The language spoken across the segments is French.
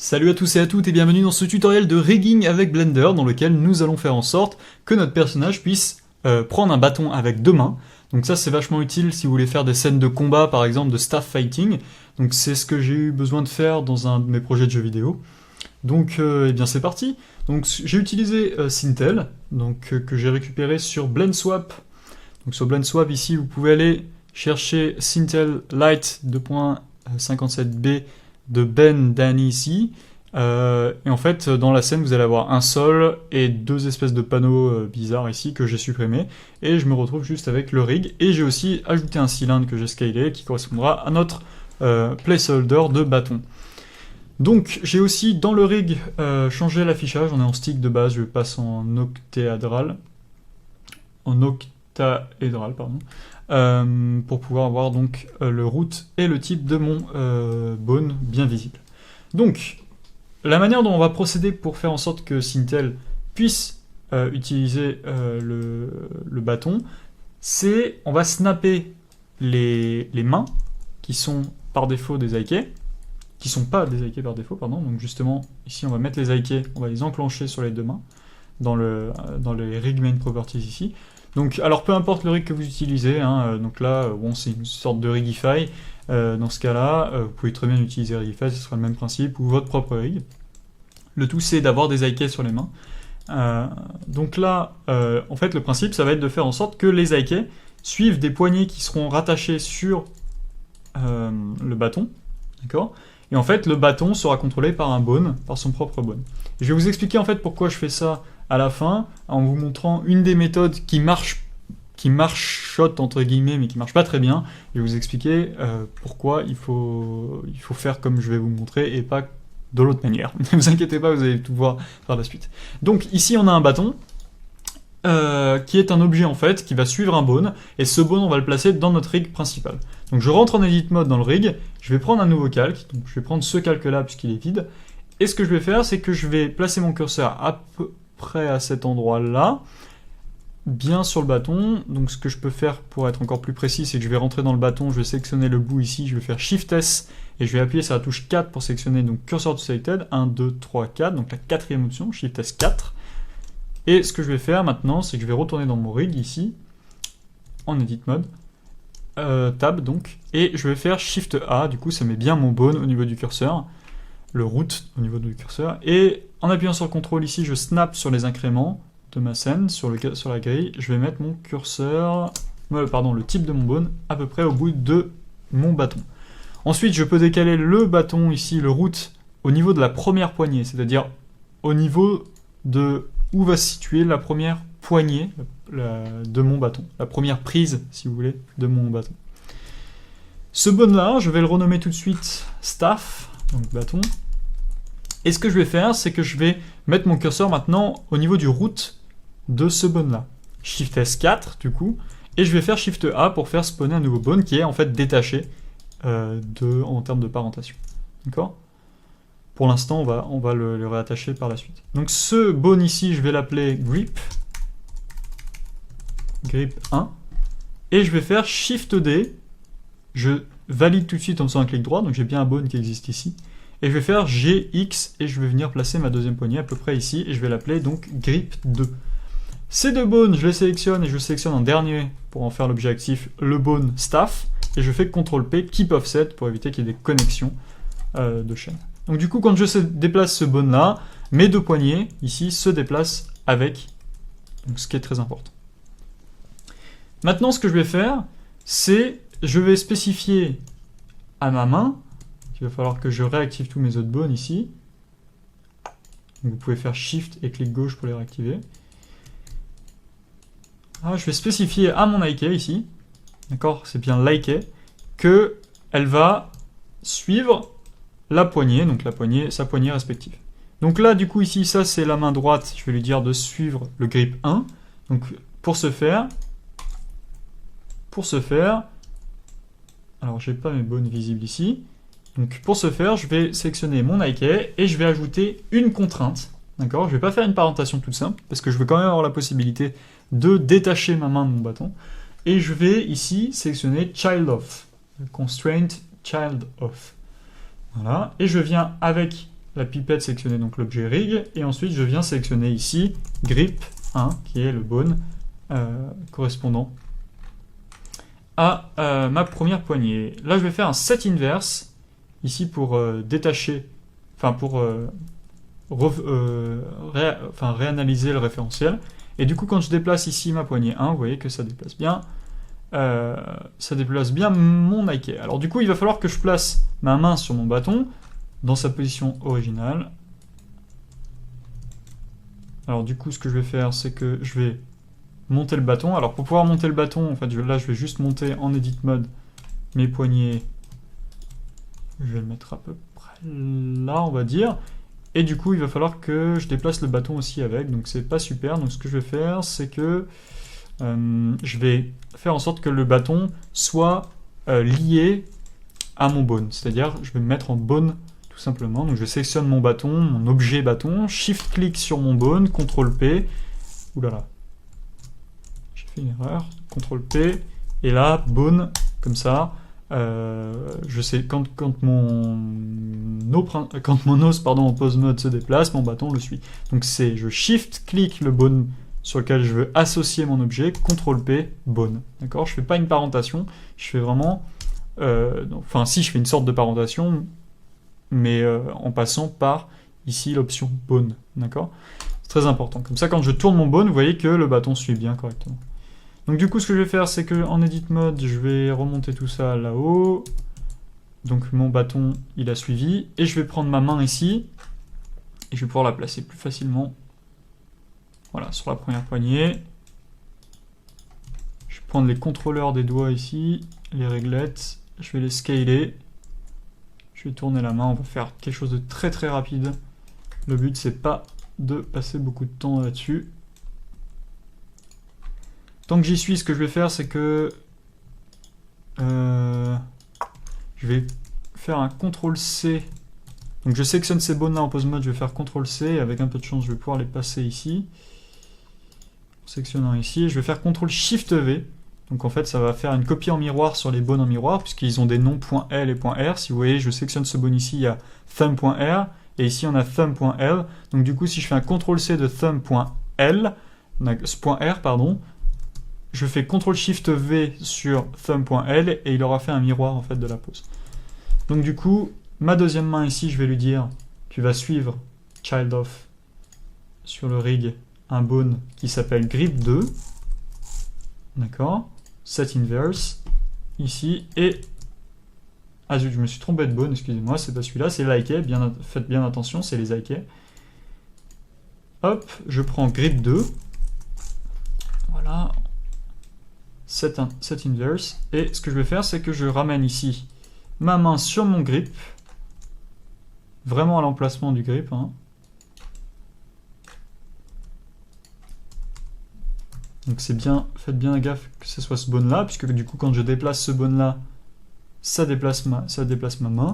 Salut à tous et à toutes et bienvenue dans ce tutoriel de rigging avec Blender dans lequel nous allons faire en sorte que notre personnage puisse prendre un bâton avec deux mains. Donc ça c'est vachement utile si vous voulez faire des scènes de combat par exemple de staff fighting. Donc c'est ce que j'ai eu besoin de faire dans un de mes projets de jeux vidéo. Donc eh bien c'est parti. Donc j'ai utilisé Sintel que j'ai récupéré sur BlendSwap. Donc sur BlendSwap ici vous pouvez aller chercher Sintel Lite 2.57b de Ben Danisi. Et en fait, dans la scène, vous allez avoir un sol et deux espèces de panneaux bizarres ici que j'ai supprimés. Et je me retrouve juste avec le rig. Et j'ai aussi ajouté un cylindre que j'ai scalé qui correspondra à notre placeholder de bâton. Donc, j'ai aussi dans le rig changé l'affichage. On est en stick de base, je passe en octaédral. Pour pouvoir avoir donc le root et le type de mon bone bien visible. Donc, la manière dont on va procéder pour faire en sorte que Sintel puisse utiliser le bâton, c'est on va snapper les mains qui sont par défaut des IK, qui sont pas des IK par défaut, pardon. Donc justement, ici on va mettre les IK, on va les enclencher sur les deux mains dans les rig main properties ici. Donc, alors peu importe le rig que vous utilisez, hein, donc là, bon, c'est une sorte de Rigify. Dans ce cas-là, vous pouvez très bien utiliser Rigify, ce sera le même principe, ou votre propre rig. Le tout, c'est d'avoir des IK sur les mains. Donc là, en fait, le principe, ça va être de faire en sorte que les IK suivent des poignées qui seront rattachées sur le bâton, d'accord ? Et en fait, le bâton sera contrôlé par un bone, par son propre bone. Je vais vous expliquer en fait pourquoi je fais ça à la fin, en vous montrant une des méthodes qui marchote entre guillemets, mais qui marche pas très bien. Je vais vous expliquer pourquoi il faut faire comme je vais vous montrer et pas de l'autre manière. Ne vous inquiétez pas, vous allez tout voir par la suite. Donc ici on a un bâton qui est un objet en fait qui va suivre un bone, et ce bone on va le placer dans notre rig principal. Donc je rentre en edit mode dans le rig, je vais prendre un nouveau calque, donc je vais prendre ce calque là puisqu'il est vide, et ce que je vais faire c'est que je vais placer mon curseur à peu près à cet endroit là, bien sur le bâton. Donc ce que je peux faire pour être encore plus précis, c'est que je vais rentrer dans le bâton, je vais sélectionner le bout ici, je vais faire Shift S et je vais appuyer sur la touche 4 pour sélectionner donc Cursor to Selected, 1, 2, 3, 4, donc la quatrième option, Shift S 4. Et ce que je vais faire maintenant, c'est que je vais retourner dans mon rig ici, en Edit Mode, Tab donc, et je vais faire Shift A, du coup ça met bien mon bone au niveau du curseur, le root au niveau du curseur, et en appuyant sur le contrôle ici, je snap sur les incréments de ma scène, sur la grille, je vais mettre mon curseur, le type de mon bone, à peu près au bout de mon bâton. Ensuite, je peux décaler le bâton ici, le root, au niveau de la première poignée, c'est-à-dire au niveau de où va se situer la première poignée de mon bâton, la première prise, si vous voulez, de mon bâton. Ce bone-là, je vais le renommer tout de suite Staff, donc bâton. Et ce que je vais faire, c'est que je vais mettre mon curseur maintenant au niveau du root de ce bone-là. Shift S4, du coup, et je vais faire Shift A pour faire spawner un nouveau bone qui est en fait détaché en termes de parentation. D'accord ? Pour l'instant, on va le réattacher par la suite. Donc ce bone ici, je vais l'appeler Grip 1, et je vais faire Shift D, je valide tout de suite en faisant un clic droit, donc j'ai bien un bone qui existe ici, et je vais faire GX, et je vais venir placer ma deuxième poignée à peu près ici, et je vais l'appeler donc Grip 2. Ces deux bones, je les sélectionne, et je sélectionne en dernier, pour en faire l'objet actif, le bone Staff, et je fais CTRL-P, Keep Offset, pour éviter qu'il y ait des connexions de chaîne. Donc du coup, quand je déplace ce bone-là, mes deux poignées, ici, se déplacent avec, donc ce qui est très important. Maintenant, ce que je vais faire, c'est, je vais spécifier à ma main, il va falloir que je réactive tous mes autres bones ici. Donc, vous pouvez faire Shift et clic gauche pour les réactiver. Je vais spécifier à mon IK ici, d'accord, c'est bien l'IK, qu'elle va suivre la poignée, donc sa poignée respective. Donc là, du coup, ici, ça c'est la main droite, je vais lui dire de suivre le grip 1. Donc pour ce faire, alors j'ai pas mes bones visibles ici, donc pour ce faire, je vais sélectionner mon IK et je vais ajouter une contrainte, d'accord, je vais pas faire une parentation toute simple, parce que je veux quand même avoir la possibilité de détacher ma main de mon bâton, et je vais ici sélectionner Child Off, Constraint Child Off. Voilà, et je viens avec la pipette sélectionner donc l'objet rig, et ensuite je viens sélectionner ici grip 1, qui est le bone correspondant à ma première poignée. Là je vais faire un set inverse, ici pour détacher, enfin pour réanalyser le référentiel, et du coup quand je déplace ici ma poignée 1, vous voyez que ça déplace bien mon IK. Alors du coup il va falloir que je place ma main sur mon bâton dans sa position originale. Alors du coup ce que je vais faire c'est que je vais monter le bâton. Alors pour pouvoir monter le bâton, en fait là je vais juste monter en edit mode mes poignets. Je vais le mettre à peu près là on va dire. Et du coup il va falloir que je déplace le bâton aussi avec, donc c'est pas super. Donc ce que je vais faire c'est que je vais faire en sorte que le bâton soit lié à mon bone, c'est-à-dire je vais me mettre en bone tout simplement. Donc je sélectionne mon bâton, mon objet bâton, shift-click sur mon bone, CTRL-P, oulala, j'ai fait une erreur, CTRL-P, et là, bone, comme ça, je sais quand mon os en pose mode se déplace, mon bâton le suit. Donc je shift-click le bone sur lequel je veux associer mon objet, CTRL-P, bone. D'accord ? Je fais pas une parentation, je fais vraiment... enfin, si, je fais une sorte de parentation, mais en passant par, ici, l'option bone. D'accord ? C'est très important. Comme ça, quand je tourne mon bone, vous voyez que le bâton suit bien correctement. Donc du coup, ce que je vais faire, c'est qu'en edit mode, je vais remonter tout ça là-haut. Donc mon bâton, il a suivi. Et je vais prendre ma main ici, et je vais pouvoir la placer plus facilement. Voilà, sur la première poignée. Je vais prendre les contrôleurs des doigts ici, les réglettes, je vais les scaler. Je vais tourner la main, on va faire quelque chose de très très rapide. Le but c'est pas de passer beaucoup de temps là-dessus. Tant que j'y suis, ce que je vais faire c'est que je vais faire un CTRL-C. Donc je sélectionne ces bones là en pose mode, je vais faire CTRL-C, avec un peu de chance je vais pouvoir les passer ici. Sélectionnant ici, je vais faire CTRL-SHIFT-V. Donc en fait, ça va faire une copie en miroir sur les bones en miroir, puisqu'ils ont des noms .L et .R. Si vous voyez, je sélectionne ce bone ici, il y a thumb.R, et ici on a thumb.L. Donc du coup, si je fais un CTRL-C de thumb.L, .R, pardon, je fais CTRL-SHIFT-V sur thumb.L, et il aura fait un miroir en fait de la pose. Donc du coup, ma deuxième main ici, je vais lui dire, tu vas suivre child of sur le rig, un bone qui s'appelle grip 2, d'accord, set inverse, ici, et, ah zut, je me suis trompé de bone, excusez-moi, c'est pas celui-là, c'est l'IK, faites bien attention, c'est les IK. Hop, je prends grip 2, voilà, set inverse, et ce que je vais faire, c'est que je ramène ici ma main sur mon grip, vraiment à l'emplacement du grip, hein. Donc c'est bien, faites bien gaffe que ce soit ce bone là, puisque du coup quand je déplace ce bone là, ça déplace ma main,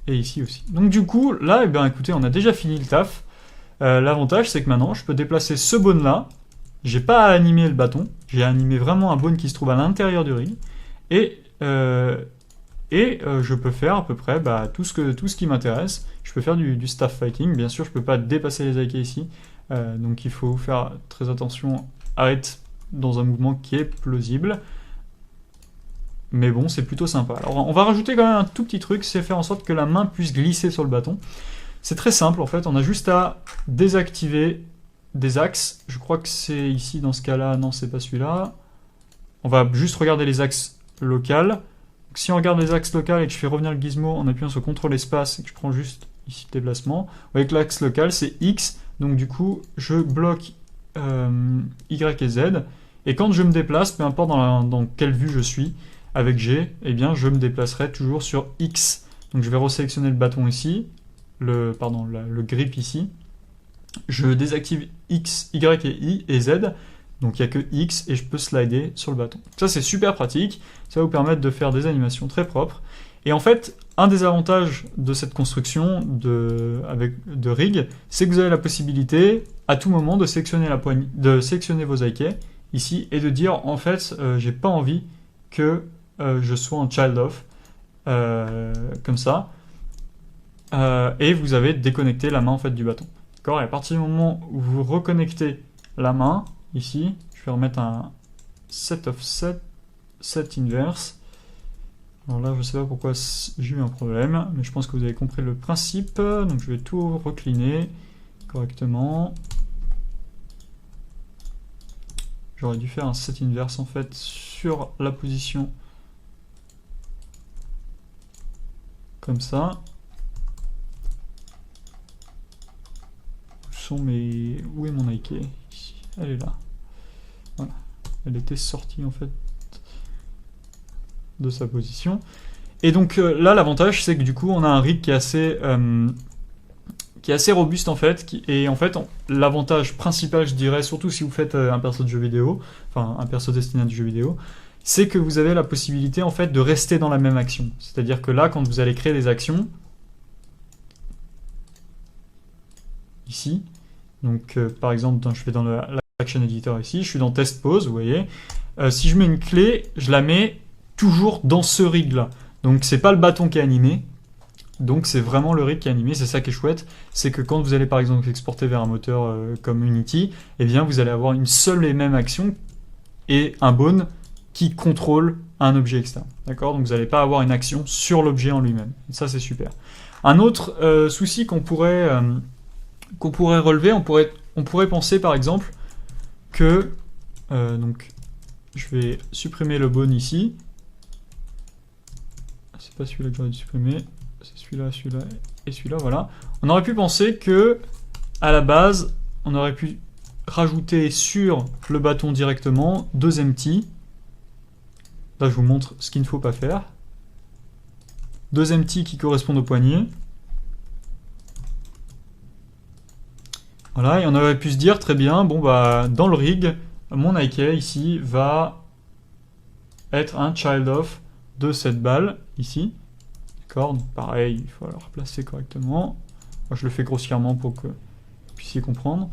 et ici aussi. Donc du coup, là, eh bien, écoutez, on a déjà fini le taf. L'avantage c'est que maintenant je peux déplacer ce bone là, j'ai pas à animer le bâton, j'ai animé vraiment un bone qui se trouve à l'intérieur du rig, et je peux faire à peu près tout ce qui m'intéresse. Je peux faire du staff fighting, bien sûr je peux pas dépasser les IK ici, donc il faut faire très attention à être dans un mouvement qui est plausible. Mais bon, c'est plutôt sympa. Alors on va rajouter quand même un tout petit truc, c'est faire en sorte que la main puisse glisser sur le bâton. C'est très simple en fait, on a juste à désactiver des axes. Je crois que c'est ici dans ce cas-là, non c'est pas celui-là. On va juste regarder les axes locaux. Donc, si on regarde les axes locaux et que je fais revenir le gizmo en appuyant sur CTRL espace et que je prends juste ici le déplacement, vous voyez que l'axe local c'est X, donc du coup je bloque Y et Z, et quand je me déplace, peu importe dans quelle vue je suis, avec G, eh bien je me déplacerai toujours sur X. Donc je vais resélectionner le bâton ici, le grip ici, je désactive X, Y et I et Z, donc il n'y a que X et je peux slider sur le bâton. Ça c'est super pratique, ça va vous permettre de faire des animations très propres. Et en fait, un des avantages de cette construction de rig, c'est que vous avez la possibilité à tout moment de sélectionner vos IK ici et de dire en fait j'ai pas envie que je sois en child of comme ça. et vous avez déconnecté la main en fait du bâton. D'accord ? Et à partir du moment où vous reconnectez la main, ici, je vais remettre un set of set inverse. Alors là, je ne sais pas pourquoi j'ai eu un problème, mais je pense que vous avez compris le principe. Donc je vais tout recliner correctement. J'aurais dû faire un set inverse en fait sur la position comme ça. Où est mon IK? Ici. Elle est là. Voilà. Elle était sortie en fait de sa position. Et donc là, l'avantage, c'est que du coup, on a un rig qui est assez robuste en fait. Et en fait, l'avantage principal, je dirais, surtout si vous faites un perso de jeu vidéo, enfin un perso destiné à du jeu vidéo, c'est que vous avez la possibilité en fait de rester dans la même action. C'est-à-dire que là, quand vous allez créer des actions, ici, donc par exemple, je vais dans l'Action Editor ici, je suis dans Test Pose, vous voyez. Si je mets une clé, je la mets toujours dans ce rig là. Donc c'est pas le bâton qui est animé, donc c'est vraiment le rig qui est animé. C'est ça qui est chouette, c'est que quand vous allez par exemple exporter vers un moteur comme Unity, eh bien vous allez avoir une seule et même action et un bone qui contrôle un objet externe. D'accord ? Donc vous n'allez pas avoir une action sur l'objet en lui-même. Et ça c'est super. Un autre souci qu'on pourrait relever, on pourrait penser par exemple que donc je vais supprimer le bone ici. C'est pas celui-là que j'aurais dû supprimer, c'est celui-là, celui-là et celui-là, voilà. On aurait pu penser que, à la base, on aurait pu rajouter sur le bâton directement 2 empty. Là, je vous montre ce qu'il ne faut pas faire. 2 empty qui correspondent au poignet. Voilà, et on aurait pu se dire, très bien, bon bah, dans le rig, mon IK ici va être un child of de cette balle ici. D'accord, donc pareil, il faut la replacer correctement. Moi je le fais grossièrement pour que vous puissiez comprendre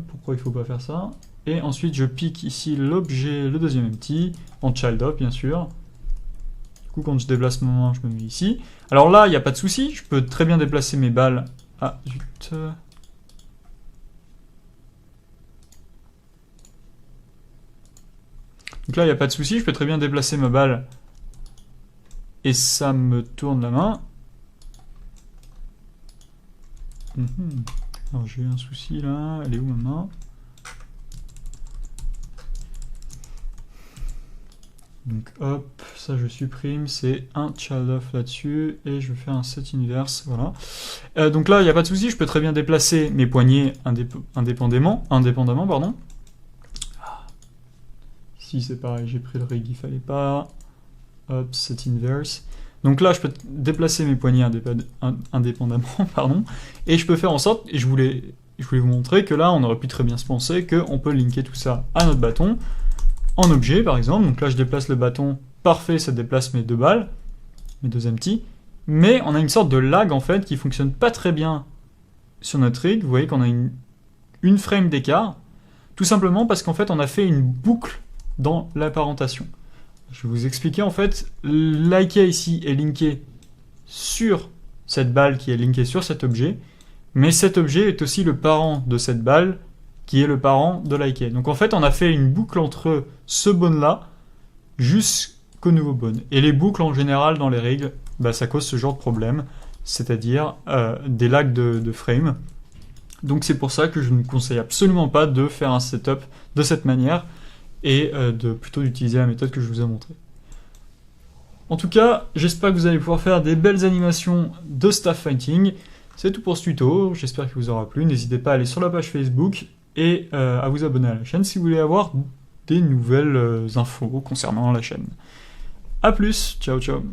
pourquoi il ne faut pas faire ça. Et ensuite je pique ici l'objet, le deuxième empty, en child of bien sûr. Du coup quand je déplace ma main, je me mets ici. Alors là, il n'y a pas de souci, je peux très bien déplacer mes balles. Ah zut. Donc là, il n'y a pas de souci, je peux très bien déplacer ma balle et ça me tourne la main. Alors j'ai eu un souci là, elle est où ma main? Donc hop, ça je supprime, c'est un child of là-dessus, et je vais faire un set inverse, voilà. Donc là, il n'y a pas de souci, je peux très bien déplacer mes poignets indépendamment, pardon. Ici c'est pareil, j'ai pris le rig, il fallait pas. Hop, set inverse. Donc là, je peux déplacer mes poignets indépendamment, pardon, et je peux faire en sorte, et je voulais vous montrer que là, on aurait pu très bien se penser qu'on peut linker tout ça à notre bâton, en objet par exemple. Donc là, je déplace le bâton, parfait, ça déplace mes 2 balles, mes 2 empty, mais on a une sorte de lag en fait qui fonctionne pas très bien sur notre rig. Vous voyez qu'on a une frame d'écart, tout simplement parce qu'en fait, on a fait une boucle dans l'apparentation. Je vais vous expliquer en fait, l'IK ici est linké sur cette balle qui est linkée sur cet objet, mais cet objet est aussi le parent de cette balle qui est le parent de l'IK. Donc en fait on a fait une boucle entre ce bone là jusqu'au nouveau bone. Et les boucles en général dans les rigs, bah, ça cause ce genre de problème, c'est-à-dire des lags de frame. Donc c'est pour ça que je ne conseille absolument pas de faire un setup de cette manière, et plutôt d'utiliser la méthode que je vous ai montrée. En tout cas, j'espère que vous allez pouvoir faire des belles animations de staff fighting. C'est tout pour ce tuto, j'espère qu'il vous aura plu. N'hésitez pas à aller sur la page Facebook et à vous abonner à la chaîne si vous voulez avoir des nouvelles infos concernant la chaîne. A plus, ciao ciao.